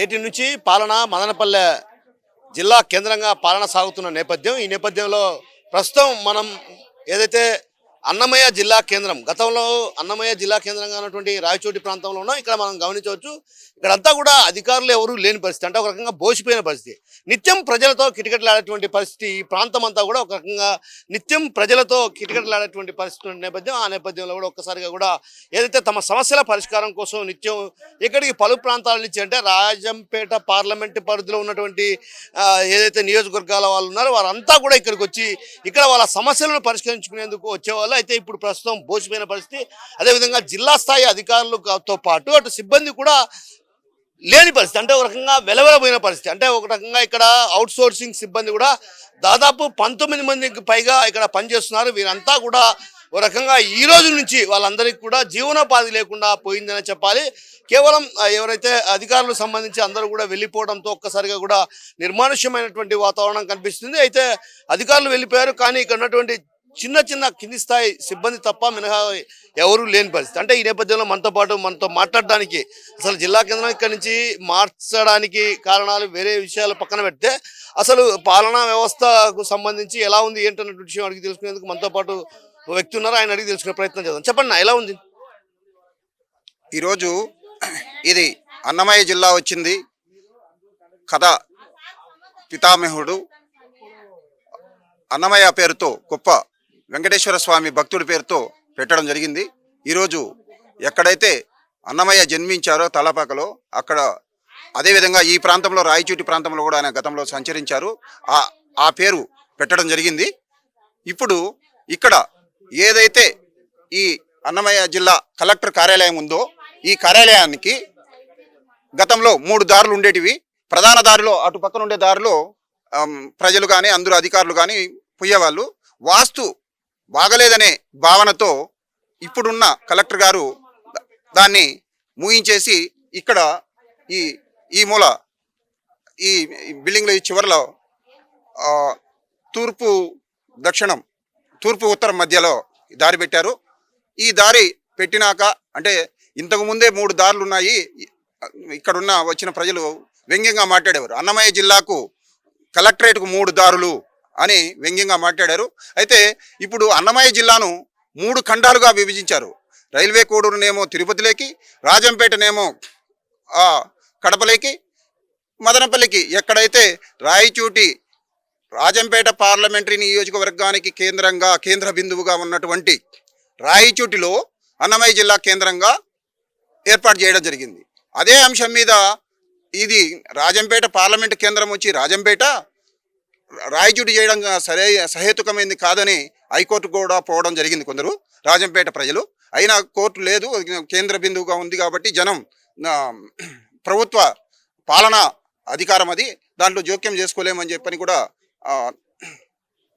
నేటి నుంచి పాలన మదనపల్లె జిల్లా కేంద్రంగా పాలన సాగుతున్న నేపథ్యం. ఈ నేపథ్యంలో ప్రస్తుతం మనం ఏదైతే అన్నమయ్య జిల్లా కేంద్రం, గతంలో అన్నమయ్య జిల్లా కేంద్రంగా ఉన్నటువంటి రాయచోటి ప్రాంతంలో ఉన్నాం. ఇక్కడ మనం గమనించవచ్చు, ఇక్కడంతా కూడా అధికారులు ఎవరూ లేని పరిస్థితి, అంటే ఒక రకంగా బోసిపోయిన పరిస్థితి. నిత్యం ప్రజలతో కిటకిటలాడేటువంటి పరిస్థితి. ఈ ప్రాంతం అంతా కూడా ఒక రకంగా నిత్యం ప్రజలతో కిటకిటలాడేటువంటి పరిస్థితి ఉన్న నేపథ్యం. ఆ నేపథ్యంలో కూడా ఒక్కసారిగా కూడా ఏదైతే తమ సమస్యల పరిష్కారం కోసం నిత్యం ఇక్కడికి పలు ప్రాంతాల నుంచి, అంటే రాజంపేట పార్లమెంటు పరిధిలో ఉన్నటువంటి ఏదైతే నియోజకవర్గాల వాళ్ళు ఉన్నారో వారంతా కూడా ఇక్కడికి వచ్చి ఇక్కడ వాళ్ళ సమస్యలను పరిష్కరించుకునేందుకు వచ్చేవాళ్ళు. అయితే ఇప్పుడు ప్రస్తుతం బోసిపోయిన పరిస్థితి. అదేవిధంగా జిల్లా స్థాయి అధికారులతో పాటు అటు సిబ్బంది కూడా లేని పరిస్థితి, అంటే ఒక రకంగా వెలవెలబోయిన పరిస్థితి. అంటే ఒక రకంగా ఇక్కడ అవుట్ సోర్సింగ్ సిబ్బంది కూడా దాదాపు 19 మందికి పైగా ఇక్కడ పనిచేస్తున్నారు. వీరంతా కూడా ఒక రకంగా ఈ రోజు నుంచి వాళ్ళందరికీ కూడా జీవనోపాధి లేకుండా పోయిందనే చెప్పాలి. కేవలం ఎవరైతే అధికారులకు సంబంధించి అందరూ కూడా వెళ్ళిపోవడంతో ఒక్కసారిగా కూడా నిర్మానుష్యమైనటువంటి వాతావరణం కనిపిస్తుంది. అయితే అధికారులు వెళ్ళిపోయారు, కానీ ఇక్కడ ఉన్నటువంటి చిన్న చిన్న కింది స్థాయి సిబ్బంది తప్ప మినహా ఎవరూ లేని పరిస్థితి. అంటే ఈ నేపథ్యంలో మనతో మాట్లాడడానికి, అసలు జిల్లా కేంద్రం ఇక్కడి నుంచి మార్చడానికి కారణాలు వేరే విషయాలు పక్కన పెడితే అసలు పాలనా వ్యవస్థకు సంబంధించి ఎలా ఉంది ఏంటన్నటువంటి విషయం అడిగి తెలుసుకునేందుకు మనతో పాటు ఒక వ్యక్తి ఉన్నారు. ఆయన అడిగి తెలుసుకునే ప్రయత్నం చేద్దాం. చెప్పండి నా, ఎలా ఉంది ఈరోజు? ఇది అన్నమయ్య జిల్లా వచ్చింది. కథ పితామహుడు అన్నమయ్య పేరుతో గొప్ప వెంకటేశ్వర స్వామి భక్తుడి పేరుతో పెట్టడం జరిగింది. ఈరోజు ఎక్కడైతే అన్నమయ్య జన్మించారో తలపాకలో, అక్కడ అదేవిధంగా ఈ ప్రాంతంలో రాయచోటి ప్రాంతంలో కూడా ఆయన గతంలో సంచరించారు. ఆ పేరు పెట్టడం జరిగింది. ఇప్పుడు ఇక్కడ ఏదైతే ఈ అన్నమయ్య జిల్లా కలెక్టర్ కార్యాలయం ఉందో, ఈ కార్యాలయానికి గతంలో 3 దారులు ఉండేటివి. ప్రధాన దారిలో అటు పక్కన ఉండే దారిలో ప్రజలు కానీ అందరూ అధికారులు కానీ పోయేవాళ్ళు. వాస్తు బాగలేదనే భావనతో ఇప్పుడున్న కలెక్టర్ గారు దాన్ని మూయించేసి ఇక్కడ ఈ మూల ఈ బిల్డింగ్లో ఈ చివరిలో తూర్పు దక్షిణం తూర్పు ఉత్తరం మధ్యలో దారి పెట్టారు. ఈ దారి పెట్టినాక, అంటే ఇంతకుముందే 3 దారులు ఉన్నాయి. ఇక్కడున్న వచ్చిన ప్రజలు వ్యంగ్యంగా మాట్లాడేవారు, అన్నమయ్య జిల్లాకు కలెక్టరేట్కు 3 దారులు అని వ్యంగ్యంగా మాట్లాడారు. అయితే ఇప్పుడు అన్నమయ్య జిల్లాను 3 ఖండాలుగా విభజించారు. రైల్వే కోడూరునేమో తిరుపతిలోకి, రాజంపేటనేమో కడపలేకి, మదనపల్లికి. ఎక్కడైతే రాయచోటి రాజంపేట పార్లమెంటరీ నియోజకవర్గానికి కేంద్ర బిందువుగా ఉన్నటువంటి రాయచోటిలో అన్నమయ్య జిల్లా కేంద్రంగా ఏర్పాటు చేయడం జరిగింది. అదే అంశం మీద ఇది రాజంపేట పార్లమెంటు కేంద్రం వచ్చి రాజంపేట రాయచోటి చేయడం సహేతుకమైంది కాదని హైకోర్టు కూడా పోవడం జరిగింది కొందరు రాజంపేట ప్రజలు. అయినా కోర్టు లేదు, కేంద్ర బిందువుగా ఉంది కాబట్టి జనం ప్రభుత్వ పాలనా అధికారం అది, దాంట్లో జోక్యం చేసుకోలేమని చెప్పని కూడా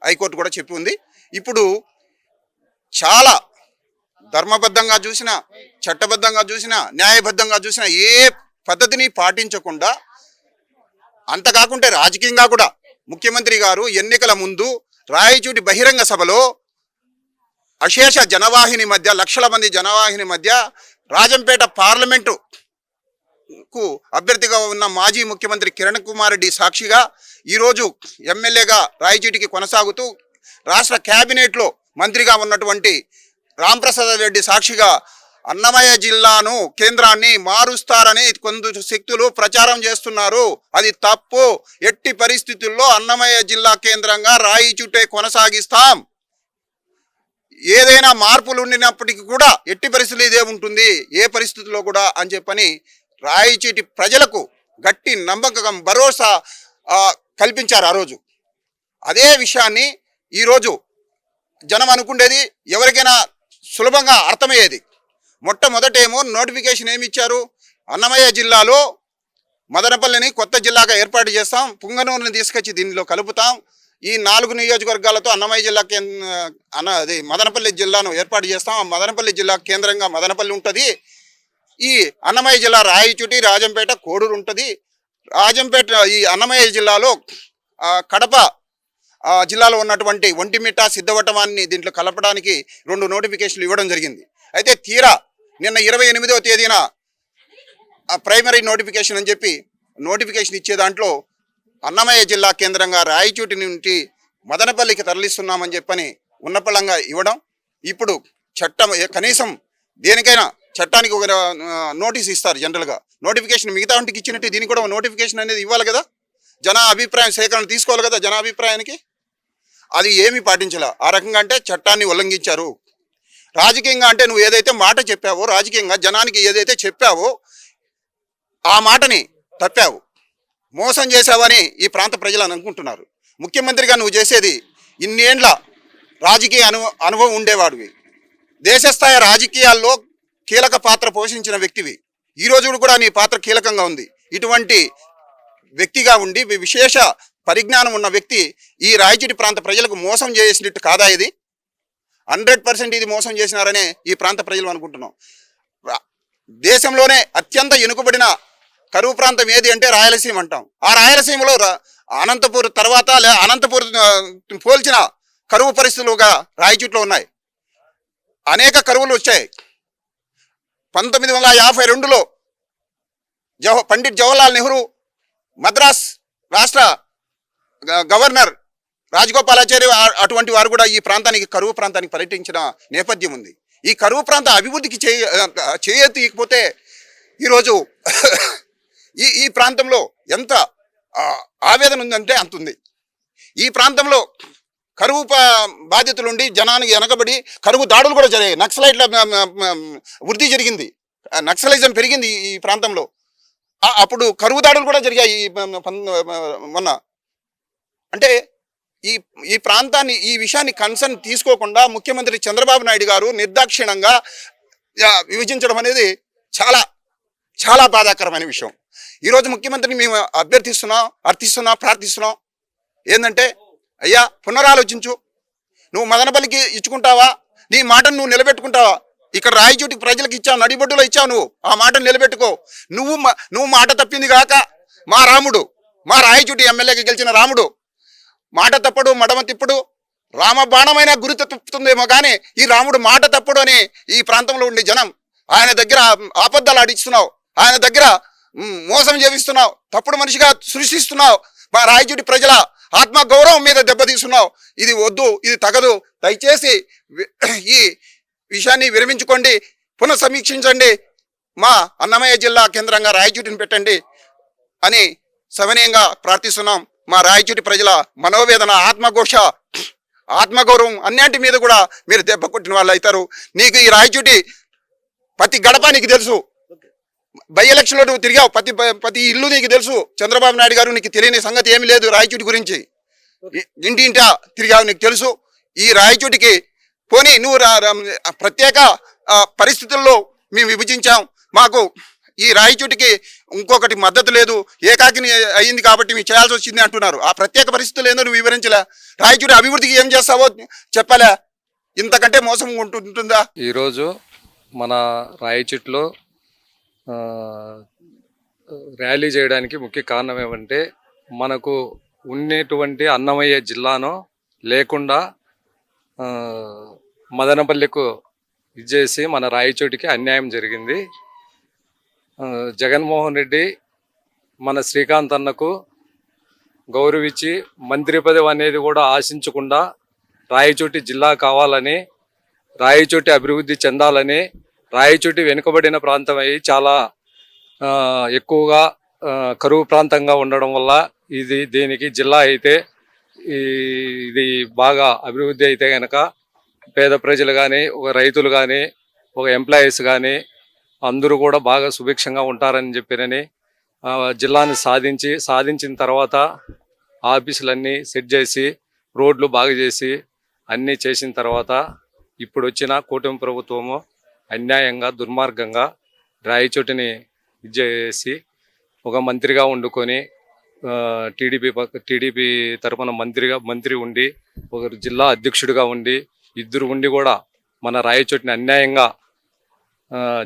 హైకోర్టు కూడా చెప్పి ఉంది. ఇప్పుడు చాలా ధర్మబద్ధంగా చూసినా, చట్టబద్ధంగా చూసినా, న్యాయబద్ధంగా చూసినా ఏ పద్ధతిని పాటించకుండా, అంతకాకుంటే రాజకీయంగా కూడా ముఖ్యమంత్రి గారు ఎన్నికల ముందు రాయచోటి బహిరంగ సభలో అశేష జనవాహిని మధ్య, లక్షల మంది జనవాహిని మధ్య రాజంపేట పార్లమెంటుకు అభ్యర్థిగా ఉన్న మాజీ ముఖ్యమంత్రి కిరణ్ కుమార్ రెడ్డి సాక్షిగా ఈరోజు ఎమ్మెల్యేగా రాయచోటికి కొనసాగుతూ రాష్ట్ర క్యాబినెట్లో మంత్రిగా ఉన్నటువంటి రాంప్రసాద్ రెడ్డి సాక్షిగా అన్నమయ్య జిల్లాను కేంద్రాన్ని మారుస్తారని కొందరు శక్తులు ప్రచారం చేస్తున్నారు. అది తప్పు. ఎట్టి పరిస్థితుల్లో అన్నమయ్య జిల్లా కేంద్రంగా రాయచోటే కొనసాగిస్తాం. ఏదైనా మార్పులు ఉండినప్పటికీ కూడా ఎట్టి పరిస్థితులు ఇదే ఉంటుంది, ఏ పరిస్థితుల్లో కూడా అని చెప్పని రాయచోటి ప్రజలకు గట్టి నమ్మకం, భరోసా కల్పించారు ఆ రోజు. అదే విషయాన్ని ఈరోజు జనం అనుకుండేది ఎవరికైనా సులభంగా అర్థమయ్యేది. మొట్టమొదటేమో నోటిఫికేషన్ ఏమి ఇచ్చారు, అన్నమయ్య జిల్లాలో మదనపల్లిని కొత్త జిల్లాగా ఏర్పాటు చేస్తాం, పుంగనూరుని తీసుకొచ్చి దీనిలో కలుపుతాం, ఈ 4 నియోజకవర్గాలతో అన్నమయ్య జిల్లా మదనపల్లి జిల్లాను ఏర్పాటు చేస్తాం, మదనపల్లి జిల్లా కేంద్రంగా మదనపల్లి ఉంటుంది, ఈ అన్నమయ్య జిల్లా రాయచోటి, రాజంపేట, కోడూరు ఉంటుంది. రాజంపేట ఈ అన్నమయ్య జిల్లాలో కడప జిల్లాలో ఉన్నటువంటి ఒంటిమిట్ట, సిద్ధవటమాన్ని దీంట్లో కలపడానికి 2 నోటిఫికేషన్లు ఇవ్వడం జరిగింది. అయితే తీరా నిన్న 28వ తేదీన ప్రైమరీ నోటిఫికేషన్ అని చెప్పి నోటిఫికేషన్ ఇచ్చే దాంట్లో అన్నమయ్య జిల్లా కేంద్రంగా రాయచోటి నుండి మదనపల్లికి తరలిస్తున్నామని చెప్పని ఉన్నపళంగా ఇవ్వడం, ఇప్పుడు చట్టం కనీసం దేనికైనా చట్టానికి ఒక నోటీస్ ఇస్తారు జనరల్గా. నోటిఫికేషన్ మిగతా వాటికి ఇచ్చినట్టు దీనికి కూడా నోటిఫికేషన్ అనేది ఇవ్వాలి కదా, జన అభిప్రాయం సేకరణ తీసుకోవాలి కదా జన అభిప్రాయానికి. అది ఏమీ పాటించలే. ఆ రకంగా అంటే చట్టాన్ని ఉల్లంఘించారు. రాజకీయంగా అంటే నువ్వు ఏదైతే మాట చెప్పావో, రాజకీయంగా జనానికి ఏదైతే చెప్పావో ఆ మాటని తప్పావు, మోసం చేశావని ఈ ప్రాంత ప్రజలు అనుకుంటున్నారు. ముఖ్యమంత్రిగా నువ్వు చేసేది ఇన్నేండ్ల రాజకీయ అనుభవం ఉండేవాడివి, దేశస్థాయి రాజకీయాల్లో కీలక పాత్ర పోషించిన వ్యక్తివి. ఈ రోజు కూడా నీ పాత్ర కీలకంగా ఉంది. ఇటువంటి వ్యక్తిగా ఉండి విశేష పరిజ్ఞానం ఉన్న వ్యక్తి ఈ రాయచోటి ప్రాంత ప్రజలకు మోసం చేసినట్టు కాదా? ఇది 100% ఇది మోసం చేసినారనే ఈ ప్రాంత ప్రజలు అనుకుంటున్నాం. దేశంలోనే అత్యంత వెనుకబడిన కరువు ప్రాంతం ఏది అంటే రాయలసీమ అంటాం. ఆ రాయలసీమలో అనంతపూర్ తర్వాత అనంతపూర్ పోల్చిన కరువు పరిస్థితులుగా రాయచోటిలో ఉన్నాయి. అనేక కరువులు వచ్చాయి. 1952లో పండిట్ జవహర్లాల్ నెహ్రూ మద్రాస్ రాష్ట్ర గవర్నర్ రాజగోపాలాచారి అటువంటి వారు కూడా ఈ ప్రాంతానికి కరువు ప్రాంతానికి పర్యటించిన నేపథ్యం ఉంది. ఈ కరువు ప్రాంత అభివృద్ధికి చేయకపోతే ఈరోజు ఈ ప్రాంతంలో ఎంత ఆవేదన ఉందంటే అంత ఉంది. ఈ ప్రాంతంలో కరువు బాధితులుండి జనానికి వెనకబడి కరువు దాడులు కూడా జరిగాయి. నక్సలైట్ల వృద్ధి జరిగింది, నక్సలిజం పెరిగింది ఈ ప్రాంతంలో. అప్పుడు కరువు దాడులు కూడా జరిగాయి మొన్న. అంటే ఈ ప్రాంతాన్ని, ఈ విషయాన్ని కన్సర్న్ తీసుకోకుండా ముఖ్యమంత్రి చంద్రబాబు నాయుడు గారు నిర్దాక్షిణ్యంగా విభజించడం అనేది చాలా చాలా బాధాకరమైన విషయం. ఈరోజు ముఖ్యమంత్రిని మేము ప్రార్థిస్తున్నాం ఏంటంటే, అయ్యా పునరాలోచించు. నువ్వు మదనపల్లికి ఇచ్చుకుంటావా? నీ మాటను నువ్వు నిలబెట్టుకుంటావా? ఇక్కడ రాయచోటి ప్రజలకు ఇచ్చావు, నడిబొడ్డులో ఇచ్చావు, నువ్వు ఆ మాటను నిలబెట్టుకో. నువ్వు మాట తప్పింది కాక మా రాముడు, మా రాయచోటి ఎమ్మెల్యేకి గెలిచిన రాముడు మాట తప్పడు, మడమ తిప్పుడు, రామబాణమైన గురి తప్పుతుందేమో కానీ ఈ రాముడు మాట తప్పుడు అని ఈ ప్రాంతంలో ఉండే జనం ఆయన దగ్గర ఆపద్దలు ఆడిస్తున్నావు, ఆయన దగ్గర మోసం చేపిస్తున్నావు, తప్పుడు మనిషిగా సృష్టిస్తున్నావు, మా రాయచోటి ప్రజల ఆత్మగౌరవం మీద దెబ్బతీస్తున్నావు. ఇది వద్దు, ఇది తగదు. దయచేసి ఈ విషయాన్ని విరమించుకోండి, పునఃసమీక్షించండి, మా అన్నమయ్య జిల్లా కేంద్రంగా రాయచోటిని పెట్టండి అని సవినయంగా ప్రార్థిస్తున్నాం. మా రాయచోటి ప్రజల మనోవేదన, ఆత్మగౌరవం అన్నింటి మీద కూడా మీరు దెబ్బ కొట్టిన వాళ్ళు అవుతారు. నీకు ఈ రాయచోటి ప్రతి గడప నీకు తెలుసు. బై ఎలక్షన్లో నువ్వు తిరిగావు, ప్రతి ఇల్లు నీకు తెలుసు. చంద్రబాబు నాయుడు గారు నీకు తెలియని సంగతి ఏమీ లేదు రాయచోటి గురించి. ఇంటింటా తిరిగావు, నీకు తెలుసు. ఈ రాయచోటికి పోనీ నువ్వు ప్రత్యేక పరిస్థితుల్లో మేము విభజించాం, మాకు ఈ రాయచోటికి ఇంకొకటి మద్దతు లేదు, ఏకాకిని అయ్యింది కాబట్టి మేము చేయాల్సి వచ్చింది అంటున్నారు. ఆ ప్రత్యేక పరిస్థితులు ఏందో నువ్వు వివరించలే. రాయచోటి అభివృద్ధికి ఏం చేస్తావో చెప్పలే. ఇంతకంటే మోసం ఉంటుందా? ఈరోజు మన రాయచోటిలో ర్యాలీ చేయడానికి ముఖ్య కారణం ఏమంటే, మనకు ఉన్నటువంటి అన్నమయ్య జిల్లాను లేకుండా మదనపల్లికు ఇచ్చేసి మన రాయచోటికి అన్యాయం జరిగింది. జగన్మోహన్ రెడ్డి మన శ్రీకాంత్ అన్నకు గౌరవించి మంత్రి పదవి అనేది కూడా ఆశించకుండా రాయచోటి జిల్లా కావాలని, రాయచోటి అభివృద్ధి చెందాలని, రాయచోటి వెనుకబడిన ప్రాంతం అయ్యి చాలా ఎక్కువగా కరువు ప్రాంతంగా ఉండడం వల్ల దీనికి జిల్లా అయితే ఇది బాగా అభివృద్ధి అయితే కనుక పేద ప్రజలు కానీ, ఒక రైతులు కానీ, ఒక ఎంప్లాయీస్ కానీ అందరూ కూడా బాగా సుభిక్షంగా ఉంటారని చెప్పినని జిల్లాని సాధించిన తర్వాత ఆఫీసులన్నీ సెట్ చేసి రోడ్లు బాగు చేసి అన్నీ చేసిన తర్వాత ఇప్పుడు వచ్చిన కూటమి ప్రభుత్వము అన్యాయంగా, దుర్మార్గంగా రాయచోటిని ఇచ్చేసి ఒక మంత్రిగా వండుకొని టీడీపీ తరఫున మంత్రి ఉండి, ఒక జిల్లా అధ్యక్షుడిగా ఉండి, ఇద్దరు ఉండి కూడా మన రాయచోటిని అన్యాయంగా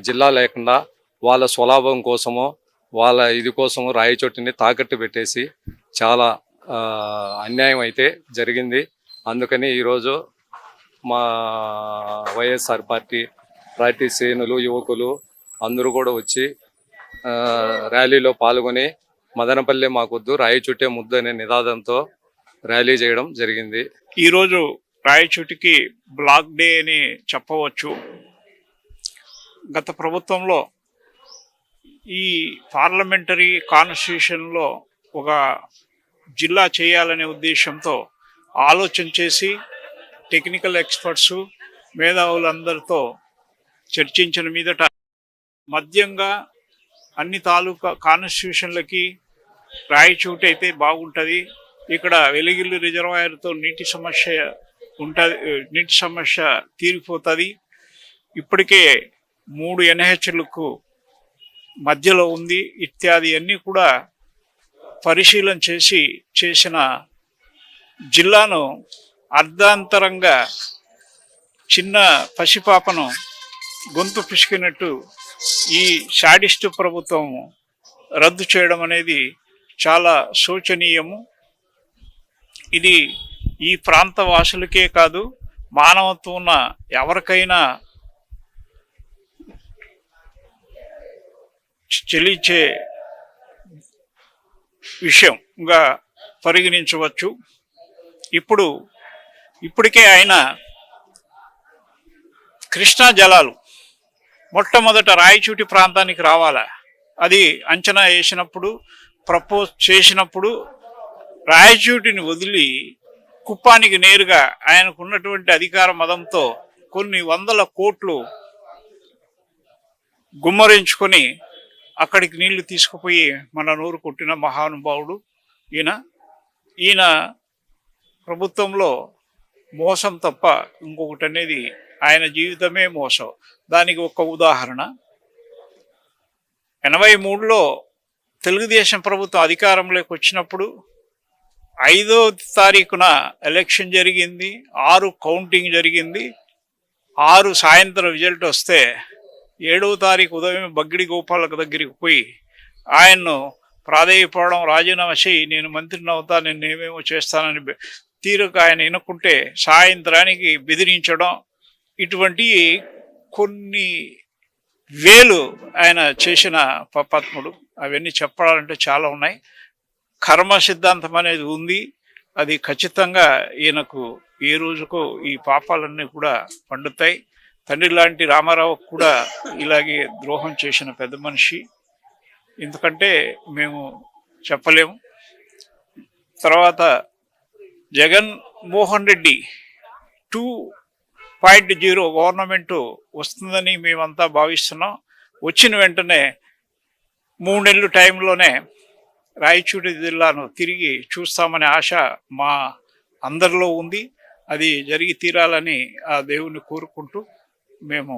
జిల్లా లేకుండా వాళ్ళ స్వలాభం కోసమో వాళ్ళ ఇది కోసమో రాయచోటిని తాకట్టు పెట్టేసి చాలా అన్యాయం అయితే జరిగింది. అందుకని ఈరోజు మా వైఎస్ఆర్ పార్టీ శ్రేణులు, యువకులు అందరూ కూడా వచ్చి ర్యాలీలో పాల్గొని మదనపల్లె మాకొద్దు రాయచోటే ముద్దు అనే నినాదంతో ర్యాలీ చేయడం జరిగింది. ఈరోజు రాయచోటికి బ్లాక్ డే అని చెప్పవచ్చు. గత ప్రభుత్వంలో ఈ పార్లమెంటరీ కాన్స్టిట్యూషన్లో ఒక జిల్లా చేయాలనే ఉద్దేశంతో ఆలోచన చేసి టెక్నికల్ ఎక్స్పర్ట్స్ మేధావులందరితో చర్చించిన మీదట మధ్యంగా అన్ని తాలూకా కాన్స్టిట్యూషన్లకి రాయచోటి అయితే బాగుంటుంది, ఇక్కడ వెలిగిల్లు రిజర్వాయర్తో నీటి సమస్య తీరిపోతుంది. ఇప్పటికే 3 NHలకు మధ్యలో ఉంది ఇత్యాది అన్నీ కూడా పరిశీలన చేసిన జిల్లాను అర్ధాంతరంగా చిన్న పసిపాపను గొంతు పిసికినట్టు ఈ శాడిస్టు ప్రభుత్వం రద్దు చేయడం అనేది చాలా శోచనీయము. ఇది ఈ ప్రాంత వాసులకే కాదు, మానవత్వం ఉన్న ఎవరికైనా చెల్లించే విషయంగా పరిగణించవచ్చు. ఇప్పటికే ఆయన కృష్ణా జలాలు మొట్టమొదట రాయచోటి ప్రాంతానికి రావాలా, అది అంచనా వేసినప్పుడు ప్రపోజ్ చేసినప్పుడు రాయచోటిని వదిలి కుప్పానికి నేరుగా ఆయనకున్నటువంటి అధికార మదంతో కొన్ని 100 కోట్లు గుమ్మరించుకొని అక్కడికి నీళ్లు తీసుకుపోయి మన నోరు కొట్టిన మహానుభావుడు ఈయన ప్రభుత్వంలో మోసం తప్ప ఇంకొకటి అనేది ఆయన జీవితమే మోసం. దానికి ఒక ఉదాహరణ, 83లో తెలుగుదేశం ప్రభుత్వం అధికారంలోకి వచ్చినప్పుడు 5వ తారీఖున ఎలక్షన్ జరిగింది, 6 కౌంటింగ్ జరిగింది, 6 సాయంత్రం రిజల్ట్ వస్తే 7వ తారీఖు ఉదయం బగ్గిడి గోపాల దగ్గరికి పోయి ఆయన్ను ప్రాధేయపడడం, రాజీనామా చేయి, నేను మంత్రిని అవుతా, నేను ఏమేమో చేస్తానని తీరుకు ఆయన వినకుంటే సాయంత్రానికి బెదిరించడం, ఇటువంటి కొన్ని వేలు ఆయన చేసిన పాపాత్ముడు. అవన్నీ చెప్పాలంటే చాలా ఉన్నాయి. కర్మ సిద్ధాంతం అనేది ఉంది, అది ఖచ్చితంగా ఈయనకు ఏ రోజుకో ఈ పాపాలన్నీ కూడా పండుతాయి. తండ్రి లాంటి రామారావు కూడా ఇలాగే ద్రోహం చేసిన పెద్ద మనిషి, ఎందుకంటే మేము చెప్పలేము. తర్వాత జగన్మోహన్ రెడ్డి 2.0 గవర్నమెంటు వస్తుందని మేమంతా భావిస్తున్నాం. వచ్చిన వెంటనే 3 నెలల టైంలోనే రాయచోటి జిల్లాను తిరిగి చూస్తామనే ఆశ మా అందరిలో ఉంది. అది జరిగి తీరాలని ఆ దేవుణ్ణి కోరుకుంటూ మేము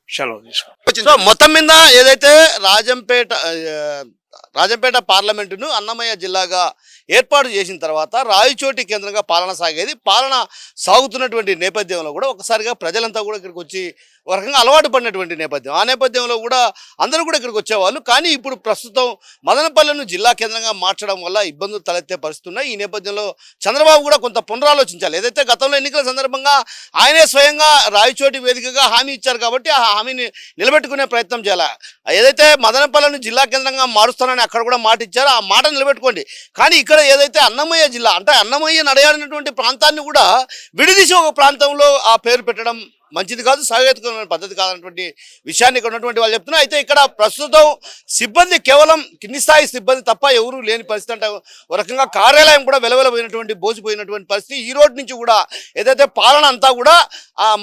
సెలవు తీసుకుంటాం. సో మొత్తం మీద ఏదైతే రాజంపేట పార్లమెంటును అన్నమయ్య జిల్లాగా ఏర్పాటు చేసిన తర్వాత రాయచోటి కేంద్రంగా పాలన సాగేది. పాలన సాగుతున్నటువంటి నేపథ్యంలో కూడా ఒకసారిగా ప్రజలంతా కూడా ఇక్కడికి వచ్చి ఒక రకంగా అలవాటు పడినటువంటి నేపథ్యం. ఆ నేపథ్యంలో కూడా అందరూ కూడా ఇక్కడికి వచ్చేవాళ్ళు. కానీ ఇప్పుడు ప్రస్తుతం మదనపల్లెను జిల్లా కేంద్రంగా మార్చడం వల్ల ఇబ్బందులు తలెత్తే పరిస్థితి ఉన్నాయి. ఈ నేపథ్యంలో చంద్రబాబు కూడా కొంత పునరాలోచించాలి. ఏదైతే గతంలో ఎన్నికల సందర్భంగా ఆయనే స్వయంగా రాయచోటి వేదికగా హామీ ఇచ్చారు కాబట్టి ఆ హామీని నిలబెట్టుకునే ప్రయత్నం చేయాలి. ఏదైతే మదనపల్లెను జిల్లా కేంద్రంగా మారుస్తానని అక్కడ కూడా మాట ఇచ్చారో ఆ మాట నిలబెట్టుకోండి. కానీ ఇక్కడ ఏదైతే అన్నమయ్య జిల్లా అంటే అన్నమయ్య నడయాడినటువంటి ప్రాంతాన్ని కూడా విడిదీసి ఒక ప్రాంతంలో ఆ పేరు పెట్టడం మంచిది కాదు, సహేతుకమైన పద్ధతి కాదన్నటువంటి విషయాన్ని ఇక్కడ ఉన్నటువంటి వాళ్ళు చెప్తున్నారు. అయితే ఇక్కడ ప్రస్తుతం సిబ్బంది కేవలం కింది స్థాయి సిబ్బంది తప్ప ఎవరూ లేని పరిస్థితి. అంటే ఒక రకంగా కార్యాలయం కూడా వెలవెలపోయినటువంటి బోసిపోయినటువంటి పరిస్థితి. ఈ రోజు నుంచి కూడా ఏదైతే పాలన అంతా కూడా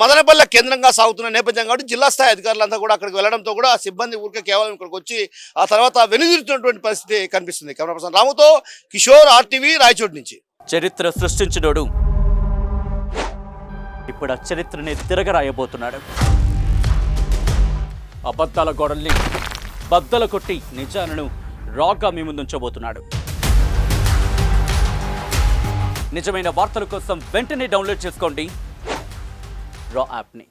మదనపల్లె కేంద్రంగా సాగుతున్న నేపథ్యం కాబట్టి జిల్లా స్థాయి అధికారులంతా కూడా అక్కడికి వెళ్ళడంతో కూడా ఆ సిబ్బంది ఊరికే కేవలం ఇక్కడికి వచ్చి ఆ తర్వాత వెనుదిరుతున్నటువంటి పరిస్థితి కనిపిస్తుంది. కెమెరా పర్సన్ రాముతో కిషోర్, RTV, రాయచోటి నుంచి. చరిత్ర సృష్టించినోడు ఇప్పుడు ఆ చరిత్రని తిరగరాయబోతున్నాడు. అబద్ధాల గోడల్ని బద్దలు కొట్టి నిజాలను రాగా మీ ముందుంచబోతున్నాడు. నిజమైన వార్తల కోసం వెంటనే డౌన్లోడ్ చేసుకోండి రా యాప్ని.